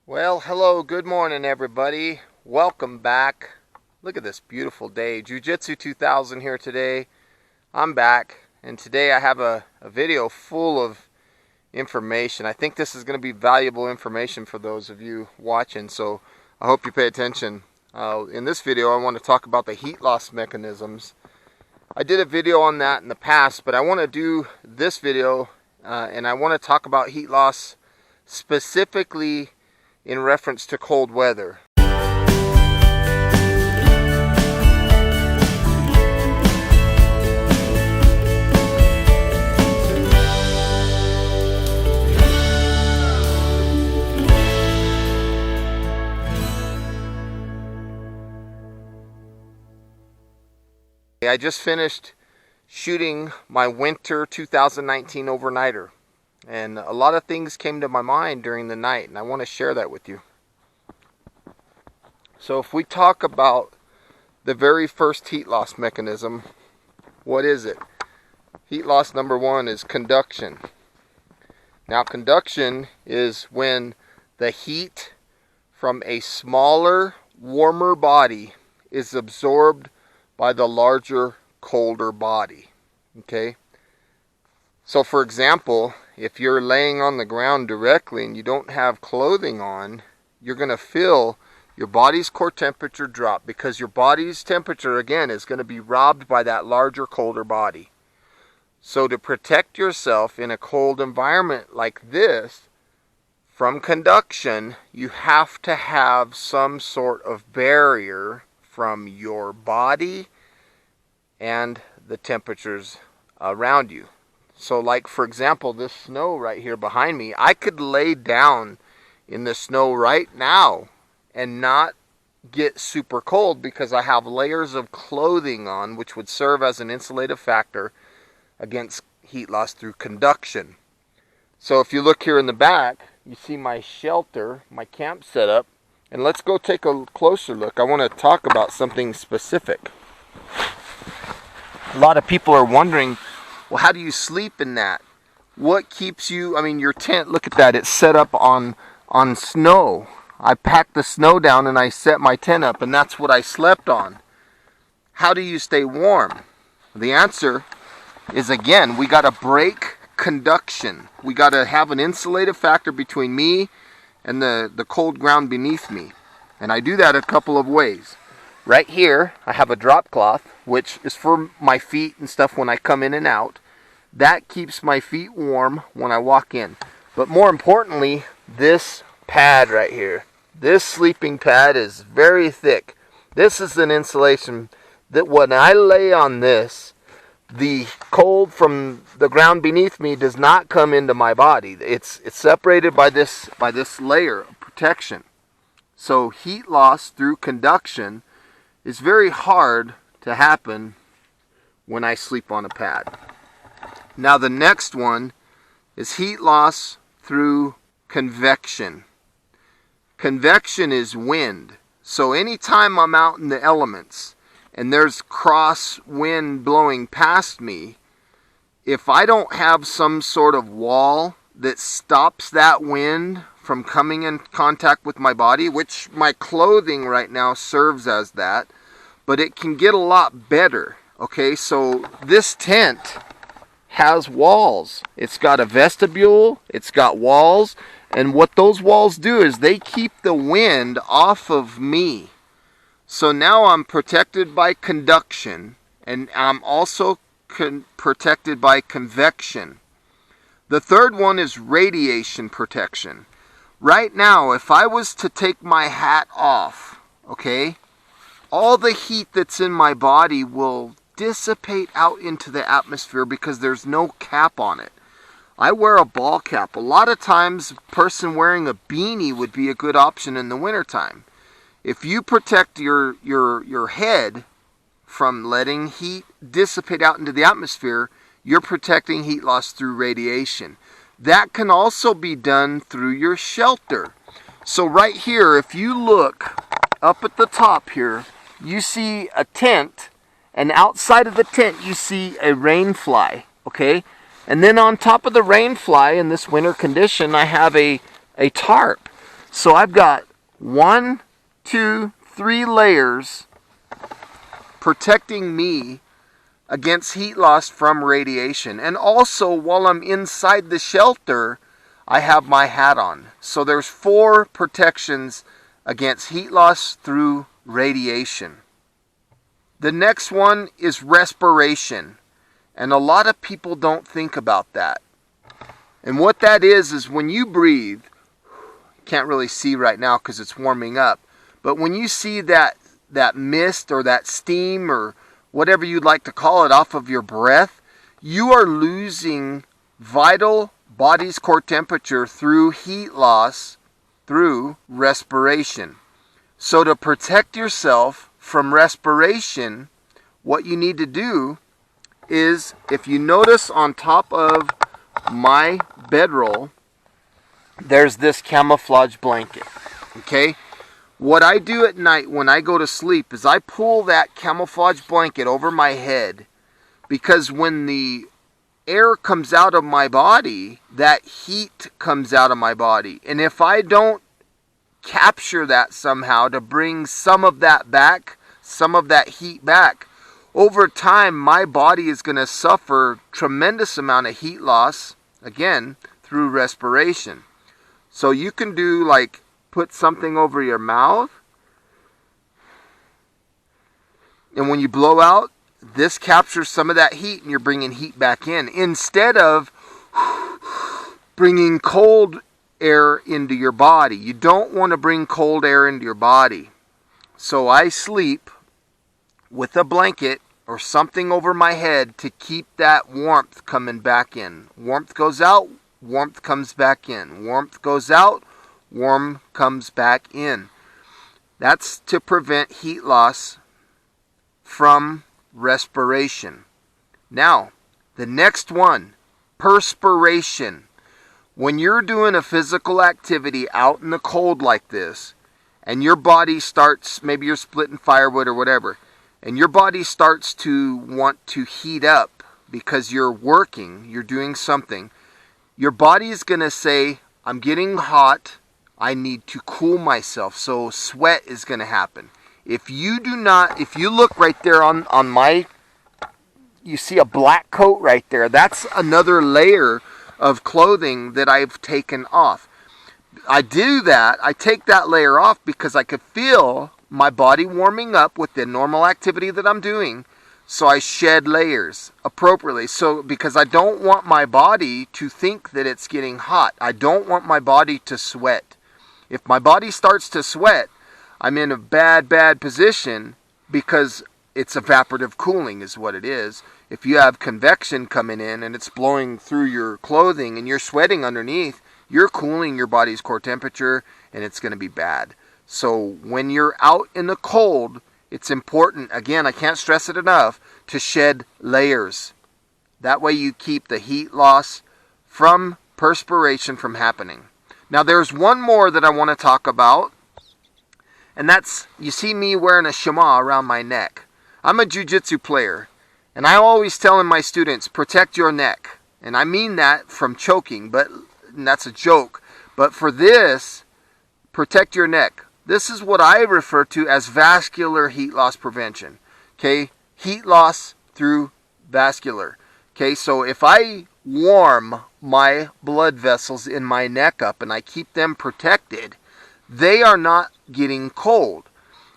Well, hello, good morning everybody. Welcome back. Look at this beautiful day. Jiujitsu2000 here today. I'm back, and today I have a video full of information. I think this is going to be valuable information for those of you watching, so I hope you pay attention. In this video I want to talk about the heat loss mechanisms. I did a video on that in the past, but I want to do this video and I want to talk about heat loss specifically in reference to cold weather. I just finished shooting my winter 2019 overnighter, and a lot of things came to my mind during the night, and I want to share that with you. So if we talk about the very first heat loss mechanism, what is it? Heat loss number one is conduction. Now conduction is when the heat from a smaller, warmer body is absorbed by the larger, colder body. Okay? So for example, if you're laying on the ground directly and you don't have clothing on, you're going to feel your body's core temperature drop, because your body's temperature, again, is going to be robbed by that larger, colder body. So to protect yourself in a cold environment like this from conduction, you have to have some sort of barrier from your body and the temperatures around you. So like for example, this snow right here behind me, I could lay down in the snow right now and not get super cold because I have layers of clothing on, which would serve as an insulative factor against heat loss through conduction. So if you look here in the back, you see my shelter, my camp setup, and let's go take a closer look. I want to talk about something specific. A lot of people are wondering, well, how do you sleep in that? What keeps you, your tent, look at that, it's set up on snow. I packed the snow down and I set my tent up, and that's what I slept on. How do you stay warm? The answer is, again, we got to break conduction. We got to have an insulative factor between me and the cold ground beneath me. And I do that a couple of ways. Right here, I have a drop cloth, which is for my feet and stuff when I come in and out. That keeps my feet warm when I walk in. But more importantly, this pad right here. This sleeping pad is very thick. This is an insulation that when I lay on this, the cold from the ground beneath me does not come into my body. It's separated by this layer of protection. So heat loss through conduction is very hard to happen when I sleep on a pad. Now the next one is heat loss through convection. Convection is wind. So anytime I'm out in the elements and there's cross wind blowing past me, if I don't have some sort of wall that stops that wind from coming in contact with my body, which my clothing right now serves as that, but it can get a lot better. Okay, so this tent has walls. It's got a vestibule, it's got walls, and what those walls do is they keep the wind off of me. So now I'm protected by conduction, and I'm also protected by convection. The third one is radiation protection. Right now, if I was to take my hat off, okay, all the heat that's in my body will dissipate out into the atmosphere because there's no cap on it. I wear a ball cap. A lot of times, a person wearing a beanie would be a good option in the wintertime. If you protect your head from letting heat dissipate out into the atmosphere, you're protecting heat loss through radiation. That can also be done through your shelter. So right here, if you look up at the top here, you see a tent, and outside of the tent you see a rain fly, okay? And then on top of the rain fly in this winter condition, I have a tarp. So I've got 1, 2, 3 layers protecting me against heat loss from radiation. And also, while I'm inside the shelter, I have my hat on. So there's 4 protections against heat loss through radiation. The next one is respiration. And a lot of people don't think about that. And what that is when you breathe, can't really see right now because it's warming up, but when you see that mist or that steam or whatever you'd like to call it off of your breath, you are losing vital body's core temperature through heat loss through respiration. So to protect yourself from respiration, what you need to do is, if you notice on top of my bedroll, there's this camouflage blanket. Okay? What I do at night when I go to sleep is I pull that camouflage blanket over my head, because when the air comes out of my body, that heat comes out of my body. And if I don't capture that somehow to bring some of that back, some of that heat back, over time my body is going to suffer tremendous amount of heat loss, again, through respiration. So you can do like, put something over your mouth, and when you blow out, this captures some of that heat and you're bringing heat back in, instead of bringing cold air into your body. You don't want to bring cold air into your body. So I sleep with a blanket or something over my head to keep that warmth coming back in. Warmth goes out, warmth comes back in. Warmth goes out, warm comes back in. That's to prevent heat loss from respiration. Now, the next one, perspiration. When you're doing a physical activity out in the cold like this, and your body starts, maybe you're splitting firewood or whatever, and your body starts to want to heat up because you're working, you're doing something, your body is going to say, I'm getting hot, I need to cool myself. So sweat is going to happen. If you look right there on my, you see a black coat right there. That's another layer of clothing that I've taken off. I do that, I take that layer off because I could feel my body warming up with the normal activity that I'm doing. So I shed layers appropriately. So because I don't want my body to think that it's getting hot. I don't want my body to sweat. If my body starts to sweat, I'm in a bad position, because it's evaporative cooling is what it is. If you have convection coming in and it's blowing through your clothing and you're sweating underneath, you're cooling your body's core temperature and it's going to be bad. So when you're out in the cold, it's important, again, I can't stress it enough, to shed layers. That way you keep the heat loss from perspiration from happening. Now there's one more that I want to talk about, and that's, you see me wearing a shema around my neck. I'm a jiu-jitsu player, and I always tell my students, protect your neck. And I mean that from choking, but that's a joke. But for this, protect your neck. This is what I refer to as vascular heat loss prevention. Okay, heat loss through vascular. Okay, so if I warm my blood vessels in my neck up and I keep them protected, they are not getting cold.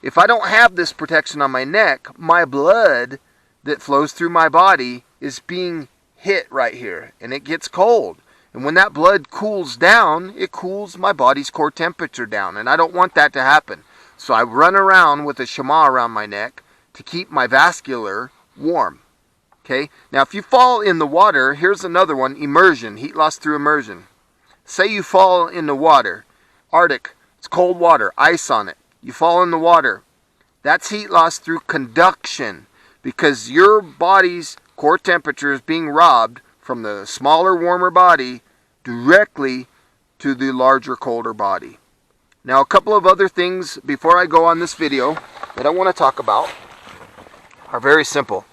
If I don't have this protection on my neck, my blood that flows through my body is being hit right here and it gets cold. And when that blood cools down, it cools my body's core temperature down. And I don't want that to happen. So I run around with a shema around my neck to keep my vascular warm. Okay? Now if you fall in the water, here's another one, immersion, heat loss through immersion. Say you fall in the water, Arctic, it's cold water, ice on it. You fall in the water. That's heat loss through conduction, because your body's core temperature is being robbed from the smaller, warmer body directly to the larger, colder body. Now, a couple of other things before I go on this video that I want to talk about are very simple.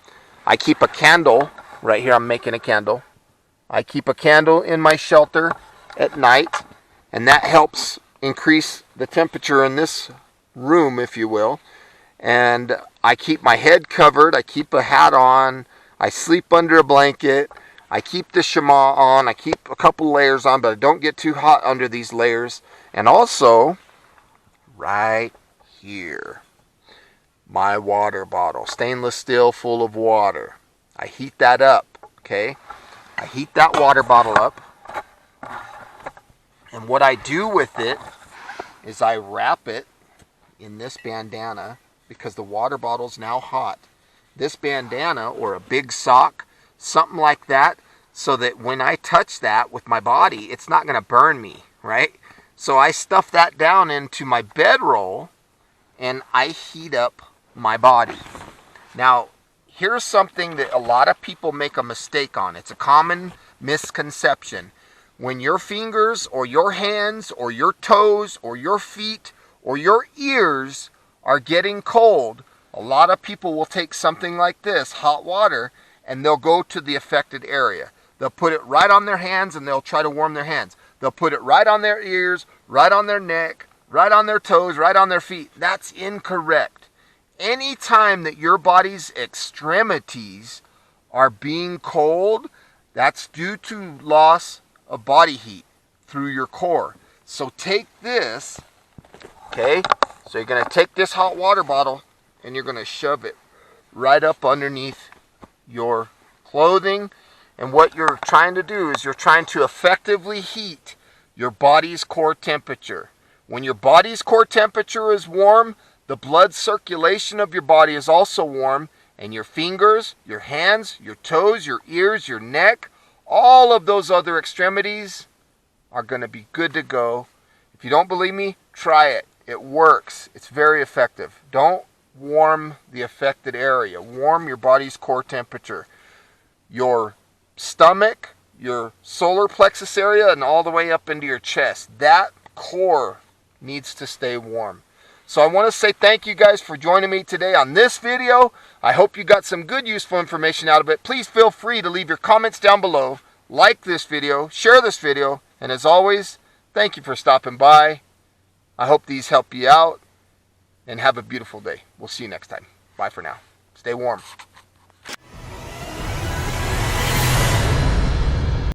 I keep a candle, right here I'm making a candle. I keep a candle in my shelter at night, and that helps increase the temperature in this room, if you will. And I keep my head covered, I keep a hat on, I sleep under a blanket, I keep the shema on, I keep a couple layers on, but I don't get too hot under these layers. And also, right here, my water bottle, stainless steel full of water. I heat that up, okay? I heat that water bottle up. And what I do with it is I wrap it in this bandana because the water bottle's now hot. This bandana or a big sock, something like that, so that when I touch that with my body, it's not going to burn me, right? So I stuff that down into my bedroll and I heat up my body. Now, here's something that a lot of people make a mistake on. It's a common misconception. When your fingers or your hands or your toes or your feet or your ears are getting cold, a lot of people will take something like this, hot water, and they'll go to the affected area. They'll put it right on their hands and they'll try to warm their hands. They'll put it right on their ears, right on their neck, right on their toes, right on their feet. That's incorrect. Any time that your body's extremities are being cold, that's due to loss of body heat through your core. So take this, okay? So you're going to take this hot water bottle and you're going to shove it right up underneath your clothing. And what you're trying to do is you're trying to effectively heat your body's core temperature. When your body's core temperature is warm, the blood circulation of your body is also warm, and your fingers, your hands, your toes, your ears, your neck, all of those other extremities are going to be good to go. If you don't believe me, try it. It works. It's very effective. Don't warm the affected area. Warm your body's core temperature. Your stomach, your solar plexus area, and all the way up into your chest. That core needs to stay warm. So I want to say thank you guys for joining me today on this video. I hope you got some good useful information out of it. Please feel free to leave your comments down below. Like this video, share this video, and as always, thank you for stopping by. I hope these help you out, and have a beautiful day. We'll see you next time. Bye for now. Stay warm.